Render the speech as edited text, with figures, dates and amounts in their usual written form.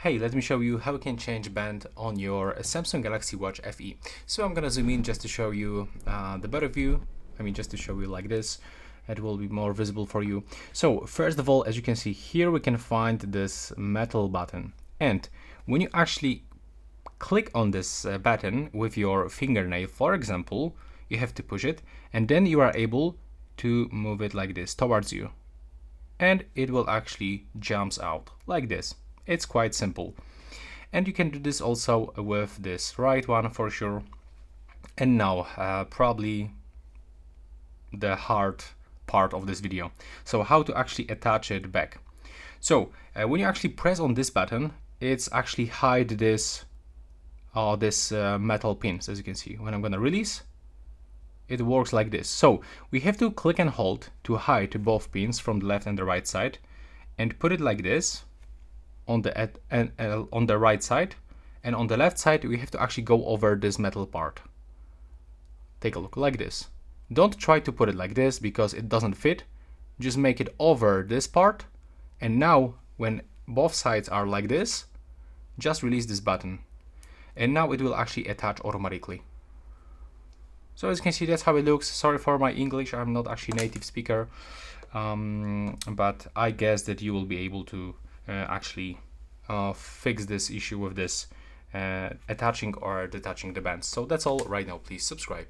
Hey, let me show you how you can change band on your Samsung Galaxy Watch FE. So I'm gonna zoom in just to show you the better view. Just to show you like this. It will be more visible for you. So first of all, as you can see here, we can find this metal button. And when you actually click on this button with your fingernail, for example, you have to push it, and then you are able to move it like this towards you. And it will actually jumps out like this. It's quite simple. And you can do this also with this right one for sure. And now probably the hard part of this video. So how to actually attach it back. So when you actually press on this button, it's actually hide this metal pins, as you can see. When I'm gonna release, it works like this. So we have to click and hold to hide both pins from the left and the right side, and put it like this on the right side, and on the left side we have to actually go over this metal part. Take a look like this. Don't try to put it like this because it doesn't fit. Just make it over this part, and now when both sides are like this, just release this button, and now it will actually attach automatically. So as you can see, that's how it looks. Sorry for my English, I'm not actually native speaker, but I guess that you will be able to actually fix this issue with this attaching or detaching the bands. So that's all right now. Please subscribe.